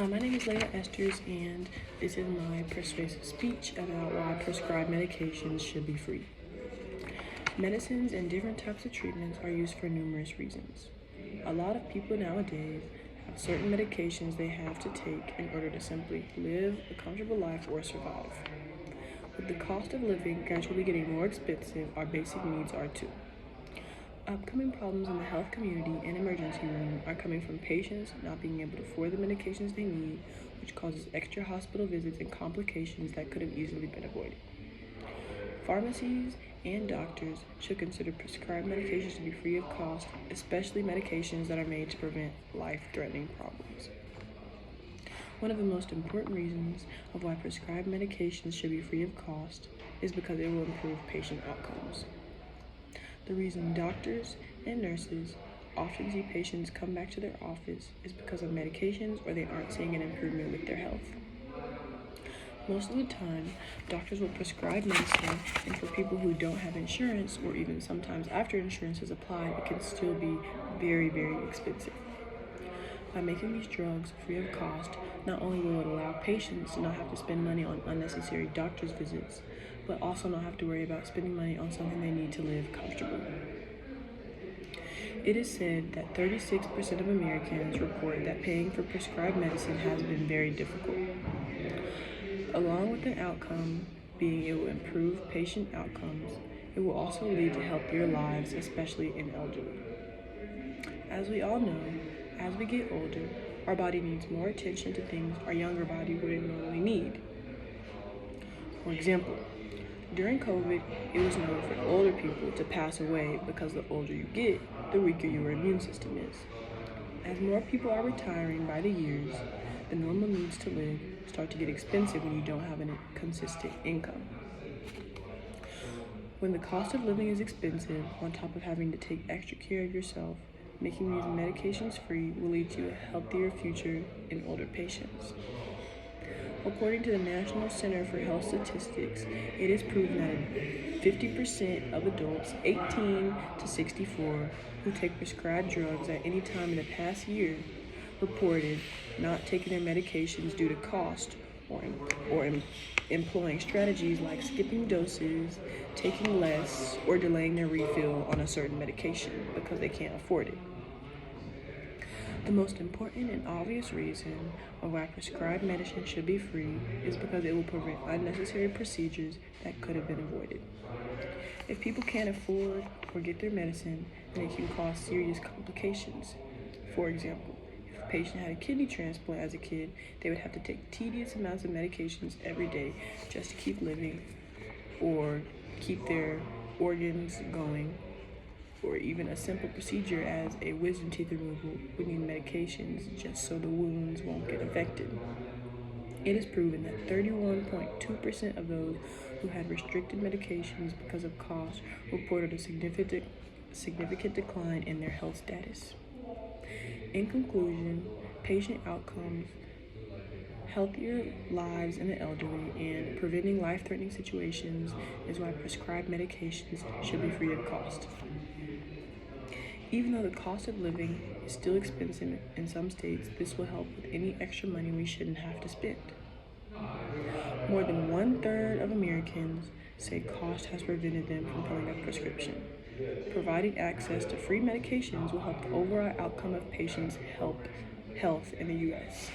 My name is Leah Esters, and this is my persuasive speech about why prescribed medications should be free. Medicines and different types of treatments are used for numerous reasons. A lot of people nowadays have certain medications they have to take in order to simply live a comfortable life or survive. With the cost of living gradually getting more expensive, our basic needs are too. Upcoming problems in the health community and emergency room are coming from patients not being able to afford the medications they need, which causes extra hospital visits and complications that could have easily been avoided. Pharmacies and doctors should consider prescribed medications to be free of cost, especially medications that are made to prevent life-threatening problems. One of the most important reasons of why prescribed medications should be free of cost is because it will improve patient outcomes. The reason doctors and nurses often see patients come back to their office is because of medications or they aren't seeing an improvement with their health. Most of the time, doctors will prescribe medicine, and for people who don't have insurance, or even sometimes after insurance is applied, it can still be very, very expensive. By making these drugs free of cost, not only will it allow patients to not have to spend money on unnecessary doctor's visits, but also not have to worry about spending money on something they need to live comfortably. It is said that 36% of Americans report that paying for prescribed medicine has been very difficult. Along with the outcome being it will improve patient outcomes, it will also lead to healthier lives, especially in elderly. As we all know, as we get older, our body needs more attention to things our younger body wouldn't normally need. For example, during COVID, it was known for older people to pass away because the older you get, the weaker your immune system is. As more people are retiring by the years, the normal needs to live start to get expensive when you don't have a consistent income. When the cost of living is expensive, on top of having to take extra care of yourself, making these medications free will lead to a healthier future in older patients. According to the National Center for Health Statistics, it is proven that 50% of adults 18 to 64 who take prescribed drugs at any time in the past year reported not taking their medications due to cost or employing strategies like skipping doses, taking less, or delaying their refill on a certain medication because they can't afford it. The most important and obvious reason why prescribed medicine should be free is because it will prevent unnecessary procedures that could have been avoided. If people can't afford or get their medicine, then it can cause serious complications. For example, if a patient had a kidney transplant as a kid, they would have to take tedious amounts of medications every day just to keep living or keep their organs going. Or even a simple procedure as a wisdom teeth removal would need medications just so the wounds won't get infected. It is proven that 31.2% of those who had restricted medications because of cost reported a significant decline in their health status. In conclusion, patient outcomes, healthier lives in the elderly, and preventing life-threatening situations is why prescribed medications should be free of cost. Even though the cost of living is still expensive in some states, this will help with any extra money we shouldn't have to spend. More than 1/3 of Americans say cost has prevented them from filling a prescription. Providing access to free medications will help the overall outcome of patients' health in the U.S.